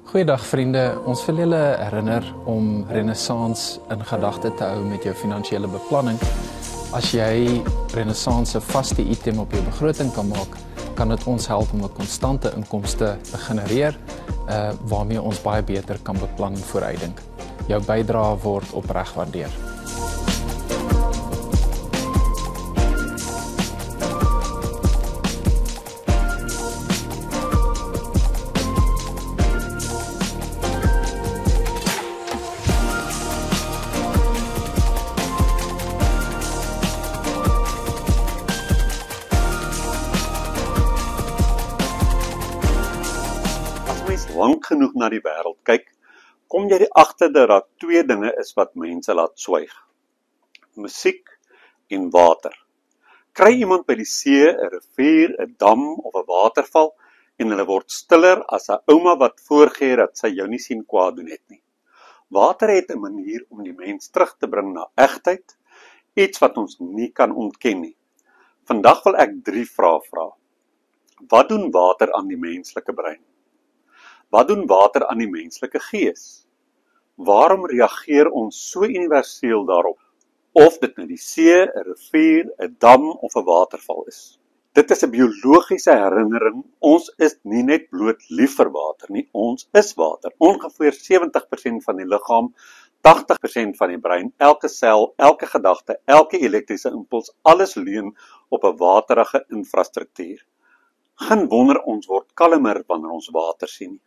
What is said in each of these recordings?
Goeiedag vriende, ons wil julle herinner om Renaissance in gedagte te hou met jou finansiële beplanning. As jy Renaissance 'n vaste item op jou begroting kan maak, kan dit ons help om 'n konstante inkomste te genereer, waarmee ons baie beter kan beplan en vooruitdink. Jou bydrae word opreg gewaardeer. Lank genoeg na die wêreld kyk, kom jy agter dat daar twee dinge is wat mense laat swyg: musiek en water. Kry iemand by die see, 'n rivier, 'n dam of 'n waterval en hulle word stiller as 'n ouma wat voorgee dat sy jou nie sien kwaad doen het nie. Water het 'n manier om die mens terug te bring na egtheid, iets wat ons nie kan ontken nie. Vandag wil ek 3 vrae vra. Wat doen water aan die menslike brein? Wat doen water aan die menslike gees? Waarom reageer ons so universeel daarop? Of dit nou die see, 'n rivier, 'n dam of 'n waterval is. Dit is 'n biologiese herinnering. Ons is nie net bloot lief vir water nie, ons is water. Ongeveer 70% van die liggaam, 80% van die brein, elke sel, elke gedagte, elke elektriese impuls, alles leun op 'n waterige infrastruktuur. Geen wonder ons word kalmer wanneer ons water sien nie.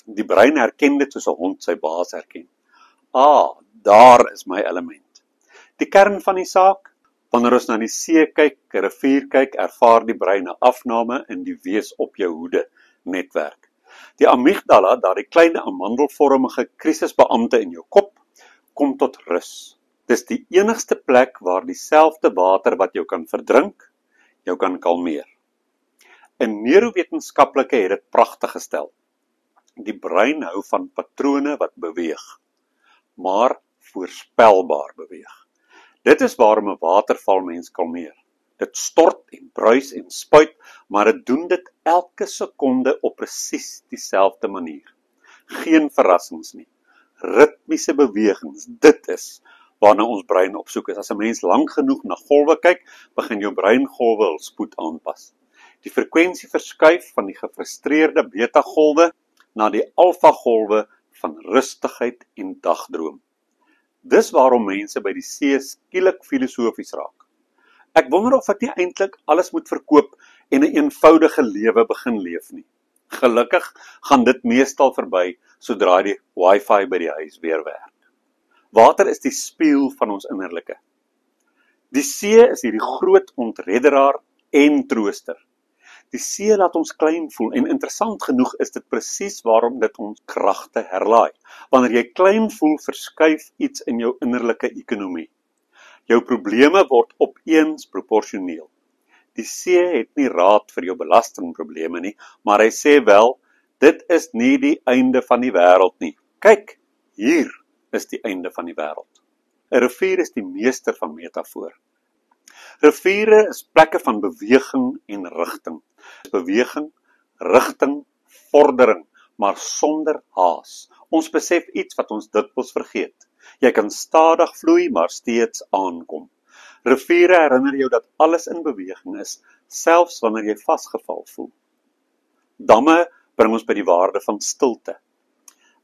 Die brein herken dit soos 'n hond sy baas herken. Daar is my element. Die kern van die saak, wanneer ons na die see kyk, 'n rivier kyk, ervaar die brein 'n afname in die wees op jou hoede netwerk. Die amygdala, daardie klein amandelvormige krisisbeampte in jou kop, kom tot rus. Dis die enigste plek waar dieselfde water wat jou kan verdrink, jou kan kalmeer. 'n Neurowetenskaplike het dit pragtig gestel. Die brein hou van patrone wat beweeg, maar voorspelbaar beweeg. Dit is waarom 'n waterval mens kalmeer. Dit stort en bruis en spuit, maar dit doen dit elke sekonde op presies dieselfde manier. Geen verrassings nie. Ritmiese bewegings, dit is waarna ons brein op soek is. As 'n mens lank genoeg na golwe kyk, begin jou breingolwe hul spoed aanpas. Die frekwensie verskuif van die gefrustreerde beta-golwe na die alfa-golwe van rustigheid en dagdroom. Dis waarom mense by die see skielik filosofies raak. Ek wonder of ek nie eintlik alles moet verkoop en 'n eenvoudige lewe begin leef nie. Gelukkig gaan dit meestal verby sodra die wifi by die huis weer werk. Water is die spieël van ons innerlike. Die see is hierdie groot ontredderaar en trooster. Die see laat ons klein voel en interessant genoeg is dit presies waarom dit ons kragte herlaai. Wanneer jy klein voel, verskuif iets in jou innerlike ekonomie. Jou probleme word opeens proporsioneel. Die see het nie raad vir jou belastingprobleme nie, maar hy sê wel, dit is nie die einde van die wêreld nie. Kyk, hier is die einde van die wêreld. 'n Rivier is die meester van metafoor. Riviere is plekke van beweging en rigting. Beweging, rigting, vordering, maar sonder haas. Ons besef iets wat ons dikwels vergeet. Jy kan stadig vloei, maar steeds aankom. Riviere herinner jou dat alles in beweging is, selfs wanneer jy vasgeval voel. Damme bring ons by die waarde van stilte.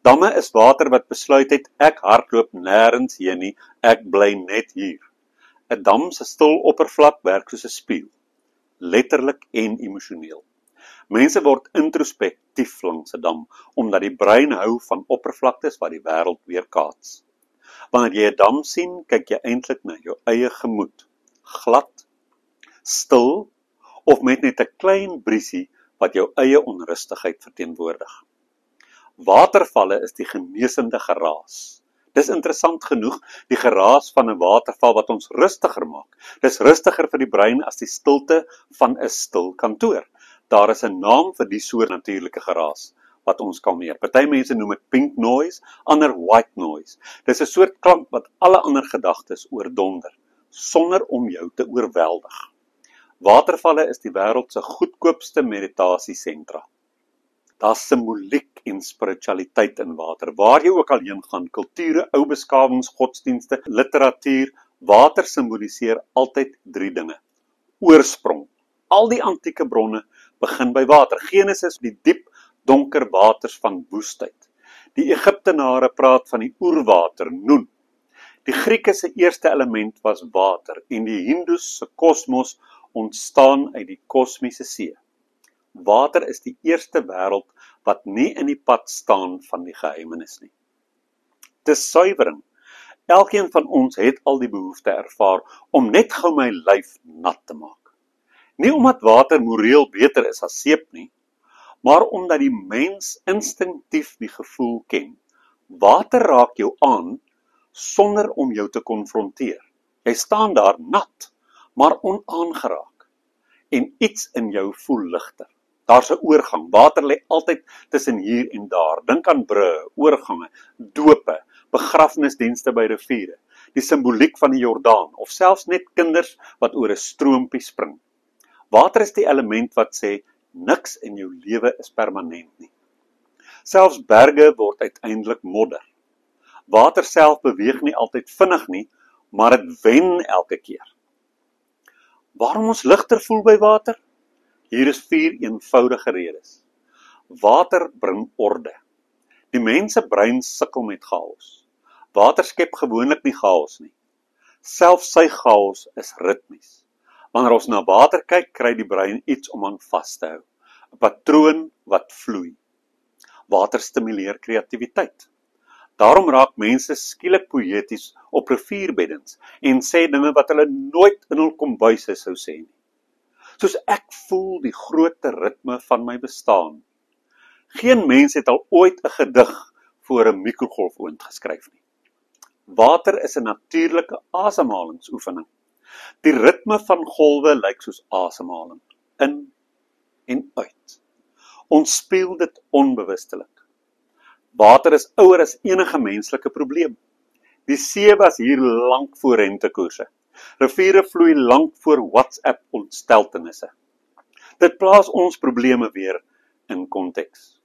Damme is water wat besluit het, ek hardloop nêrens heen nie, ek bly net hier. 'n Dam se stil oppervlak werk soos 'n spieël, letterlik en emosioneel. Mense word introspektief langs 'n dam, omdat die brein hou van oppervlaktes wat die wêreld weerkaats. Wanneer jy 'n dam sien, kyk jy eintlik na jou eie gemoed, glad, stil, of met net 'n klein briesie wat jou eie onrustigheid verteenwoordig. Watervalle is die genesende geraas. Dis interessant genoeg, die geraas van 'n waterval wat ons rustiger maak. Dis rustiger vir die brein as die stilte van 'n stil kantoor. Daar is 'n naam vir die soort natuurlike geraas wat ons kalmeer. Party mense noem dit pink noise, ander white noise. Dis 'n soort klank wat alle ander gedagtes oordonder, sonder om jou te oorweldig. Watervalle is die wêreld se goedkoopste meditasiesentra. Daar's simboliek en spiritualiteit in water. Waar jy ook al heen gaan, kulture, ou beskawings, godsdienste, literatuur, water simboliseer altyd 3 dinge. Oorsprong. Al die antieke bronne begin by water. Genesis, die diep, donker waters van woestheid. Die Egiptenare praat van die oerwater, Noen. Die Grieke se eerste element was water en die Hindoes se kosmos ontstaan uit die kosmiese see. Water is die eerste wêreld wat nie in die pad staan van die geheimenis nie. Dis suiwering. Elkeen van ons het al die behoefte ervaar om net gou my lyf nat te maak. Nie omdat water moreel beter is as seep nie, maar omdat die mens instinktief die gevoel ken. Water raak jou aan sonder om jou te konfronteer. Jy staan daar nat, maar onaangeraak. En iets in jou voel ligter. Daar's 'n oorgang. Water lê altyd tussen hier en daar. Dink aan brûe, oorgange, dope, begrafnisdienste by riviere, die simboliek van die Jordaan, of selfs net kinders wat oor 'n stroompie spring. Water is die element wat sê, niks in jou lewe is permanent nie. Selfs berge word uiteindelik modder. Water self beweeg nie altyd vinnig nie, maar dit wen elke keer. Waarom ons ligter voel by water? Hier is 4 eenvoudige redes. Water bring orde. Die mens se brein sukkel met chaos. Water skep gewoonlik nie chaos nie. Selfs sy chaos is ritmies. Wanneer ons na water kyk, kry die brein iets om aan vas te hou. 'n Patroon wat vloei. Water stimuleer kreatiwiteit. Daarom raak mense skielik poëties op rivierbeddens en sê dinge wat hulle nooit in hul kombuise sou sê nie. Soos ek voel die groot ritme van my bestaan. Geen mens het al ooit 'n gedig voor 'n mikrogolfoond geskryf nie. Water is 'n natuurlike asemhalingsoefening. Die ritme van golwe lyk soos asemhaling, in en uit. Ons speel dit onbewustelik. Water is ouer as enige menslike probleem. Die see was hier lank voor rentekoerse. Riviere vloei lank voor WhatsApp ontsteltenisse. Dit plaas ons probleme weer in konteks.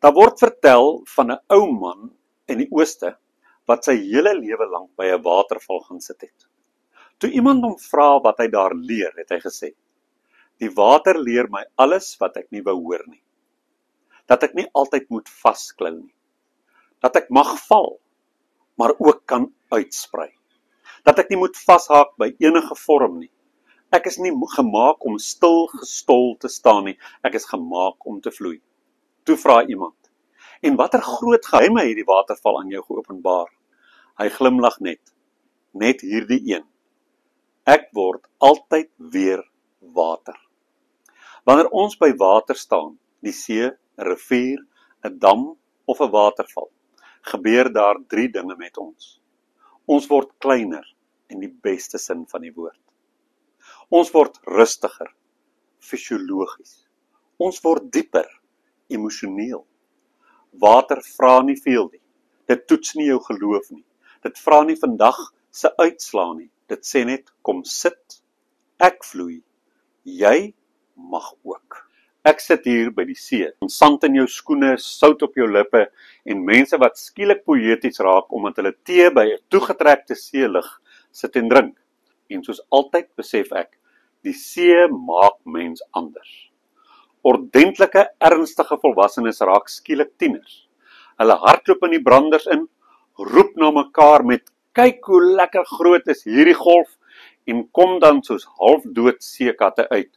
Daar word vertel van 'n ou man in die ooste wat sy hele lewe lank by 'n waterval gaan sit het. Toe iemand hom vra wat hy daar leer, het hy gesê, die water leer my alles wat ek nie wou hoor nie. Dat ek nie altyd moet vasklou nie. Dat ek mag val, maar ook kan uitsprei. Dat ek nie moet vashaak by enige vorm nie. Ek is nie gemaak om stil gestol te staan nie, ek is gemaak om te vloei. Toe vra iemand, en watter groot geheime het die waterval aan jou geopenbaar? Hy glimlag net hierdie een. Ek word altyd weer water. Wanneer ons by water staan, die see, 'n rivier, 'n dam of 'n waterval, gebeur daar 3 dinge met ons. Ons word kleiner in die beste sin van die woord. Ons word rustiger, fisiologies. Ons word dieper, emosioneel. Water vra nie veel nie. Dit toets nie jou geloof nie. Dit vra nie vandag se uitslaa nie. Dit sê net, kom sit, ek vloei, jy mag ook. Ek sit hier by die see, sand in jou skoene, sout op jou lippe en mense wat skielik poëties raak omdat hulle tee by 'n toegetrekte seelig sit en drink. En soos altyd besef ek, die see maak mens anders. Ordentlike, ernstige volwassenes raak skielik tieners. Hulle hardloop in die branders in, roep na mekaar met kyk hoe lekker groot is hierdie golf en kom dan soos halfdood seekatte uit,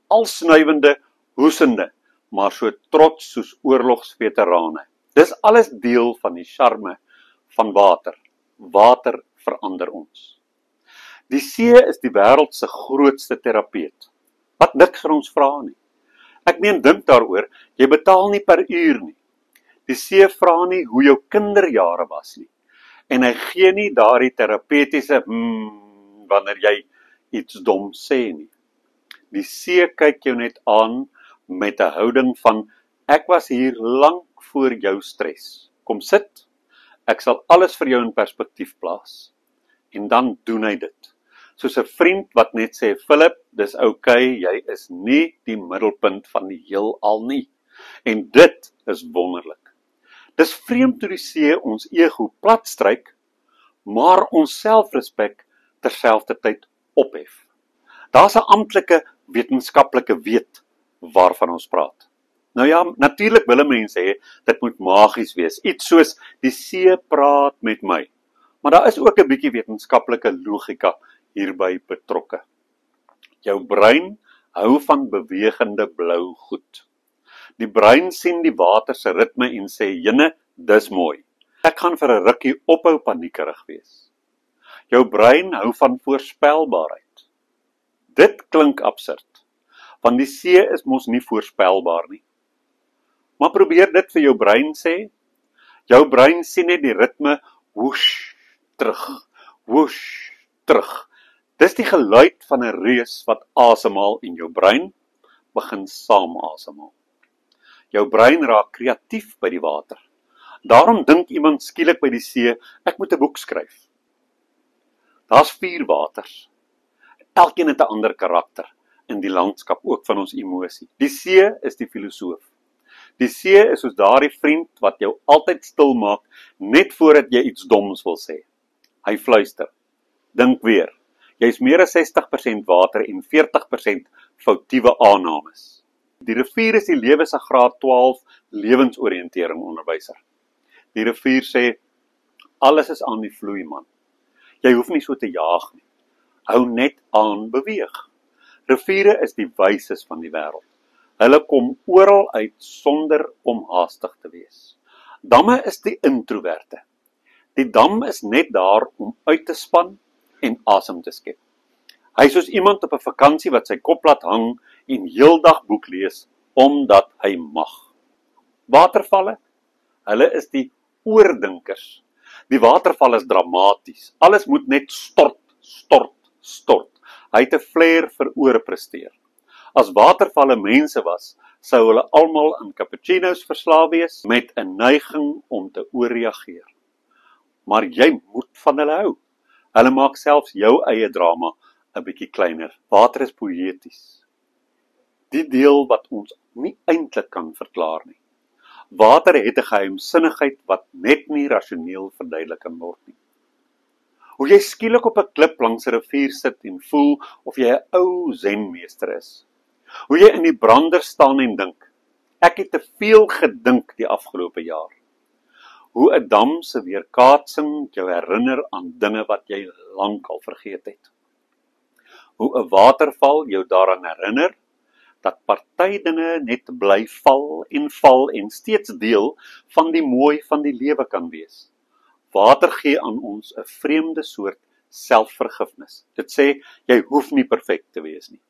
al snuivende, hoesende, maar so trots soos oorlogsveterane. Dis alles deel van die charme van water. Water verander ons. Die see is die wêreld se grootste terapeut. Wat niks vir ons vra nie. Ek meen, dink daaroor, jy betaal nie per uur nie. Die see vra nie hoe jou kinderjare was nie. En hy gee nie daardie terapeutiese wanneer jy iets dom sê nie. Die see kyk jou net aan met 'n houding van, ek was hier lank voor jou stres. Kom sit, ek sal alles vir jou in perspektief plaas. En dan doen hy dit. Soos 'n vriend wat net sê, Philip, dis oukei, jy is nie die middelpunt van die heelal nie. En dit is wonderlik. Dis vreemd hoe die see ons ego platstryk, maar ons selfrespek terselfdertyd ophef. Daar's 'n amptelike wetenskaplike weet waarvan ons praat. Nou ja, natuurlik wil mense hê dit moet magies wees, iets soos die see praat met my. Maar daar is ook 'n bietjie wetenskaplike logika hierby betrokke. Jou brein hou van bewegende blou goed. Die brein sien die water se ritme en sê, "Jene, dis mooi. Ek gaan vir 'n rukkie ophou paniekerig wees." Jou brein hou van voorspelbaarheid. Dit klink absurd, want die see is mos nie voorspelbaar nie. Maar probeer dit vir jou brein sê. Jou brein sien net die ritme woesh, terug. Dis die geluid van 'n reus wat asemhaal en jou brein begin saam asemhaal. Jou brein raak kreatief by die water. Daarom dink iemand skielik by die see, ek moet 'n boek skryf. Daar's 4 waters. Elkeen het 'n ander karakter in die landskap, ook van ons emosie. Die see is die filosoof. Die see is soos daardie vriend wat jou altyd stil maak, net voordat jy iets doms wil sê. Hy fluister. Dink weer. Jy's meer as 60% water en 40% foutiewe aannames. Die rivier is die lewe se graad 12 lewensoriëntering onderwyser. Die rivier sê, alles is aan die vloei man. Jy hoef nie so te jaag nie. Hou net aan beweeg. Riviere is die wyses van die wêreld. Hulle kom oral uit sonder om haastig te wees. Damme is die introverte. Die dam is net daar om uit te span en asem te skep. Hy is soos iemand op 'n vakansie wat sy kop laat hang en heeldag boek lees, omdat hy mag. Watervalle, hulle is die oordinkers. Die waterval is dramaties. Alles moet net stort. Hy het 'n flair vir oorpresteer. As watervalle mense was, sou hulle almal aan cappuccino's verslaaf wees met 'n neiging om te oorreageer. Maar jy moet van hulle hou. Hulle maak selfs jou eie drama 'n bietjie kleiner. Water is poëties. Die deel wat ons nie eintlik kan verklaar nie. Water het 'n geheimsinnigheid wat net nie rasioneel verduidelik kan word nie. Hoe jy skielik op 'n klip langs 'n rivier sit en voel of jy 'n ou zenmeester is. Hoe jy in die brander staan en dink, ek het te veel gedink die afgelope jaar. Hoe 'n dam se weerkaatsing jou herinner aan dinge wat jy lankal vergeet het. Hoe 'n waterval jou daaraan herinner dat party dinge net bly val en steeds deel van die mooi van die lewe kan wees. Water gee aan ons 'n vreemde soort selfvergifnis. Dit sê, jy hoef nie perfek te wees nie.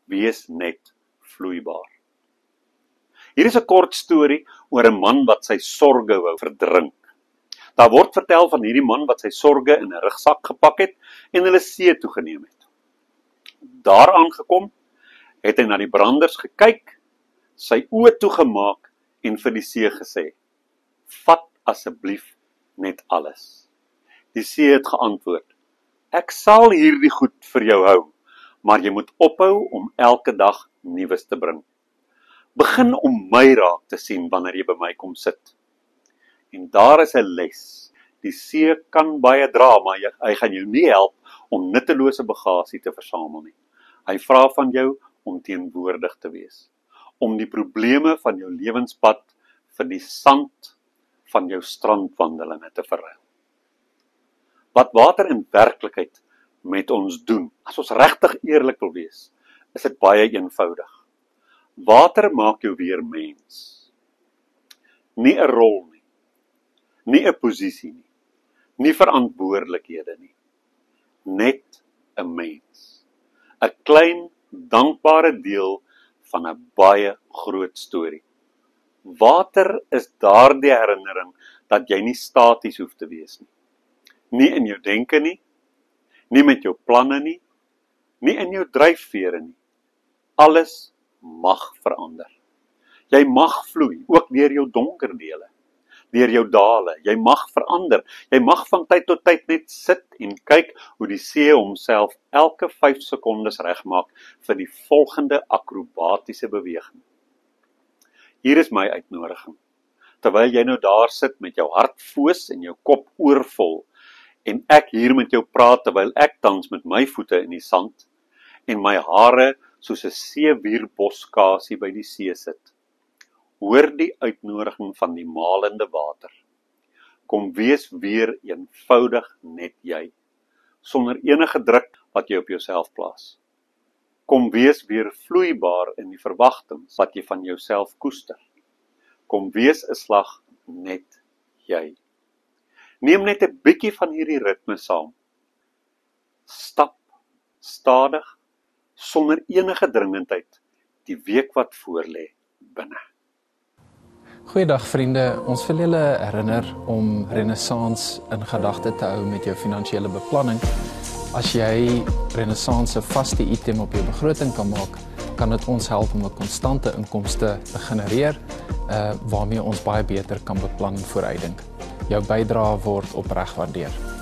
Wees net vloeibaar. Hier is 'n kort storie oor 'n man wat sy sorge wou verdrink. Daar word vertel van hierdie man wat sy sorge in 'n rugsak gepak het en hulle see toe geneem het. Daar aangekom, het hy na die branders gekyk, sy oë toegemaak en vir die see gesê, vat asseblief net alles. Die see het geantwoord, ek sal hierdie goed vir jou hou, maar jy moet ophou om elke dag nuus te bring. Begin om my raak te sien wanneer jy by my kom sit. En daar is 'n les. Die see kan baie dra, maar hy gaan jou nie help om nuttelose bagasie te versamel nie. Hy vra van jou om teenwoordig te wees, om die probleme van jou lewenspad vir die sand van jou strandwandelinge te verruil. Wat water in werklikheid met ons doen, as ons regtig eerlik wil wees, is dit baie eenvoudig. Water maak jou weer mens. Nie 'n rol nie, nie 'n posisie nie, nie verantwoordelikhede nie, net 'n mens. 'n Klein, dankbare deel van 'n baie groot storie. Water is daardie herinnering dat jy nie staties hoef te wees nie. Nie in jou denke nie, nie met jou planne nie, nie in jou dryfvere nie. Alles mag verander. Jy mag vloei, ook deur jou donker dele, deur jou dale. Jy mag verander. Jy mag van tyd tot tyd net sit en kyk hoe die see homself elke 5 sekondes regmaak vir die volgende akrobatiese beweging. Hier is my uitnodiging. Terwyl jy nou daar sit met jou hart foos en jou kop oorvol, en ek hier met jou praat terwyl ek tans met my voete in die sand, en my hare soos 'n seewierboskasie by die see sit. Hoor die uitnodiging van die malende water. Kom wees weer eenvoudig net jy, sonder enige druk wat jy op jouself plaas. Kom wees weer vloeibaar in die verwagtings wat jy van jouself koester. Kom wees 'n slag net jy. Neem net 'n bietjie van hierdie ritme saam. Stap stadig, sonder enige dringendheid, die week wat voorlê binne. Goeiedag vriende, ons wil julle herinner om Renaissance in gedagte te hou met jou finansiële beplanning. As jy Renaissance 'n vaste item op jou begroting kan maak, kan dit ons help om 'n konstante inkomste te genereer, waarmee ons baie beter kan beplan en vooruitdink. Jou bydrae word opreg waardeer.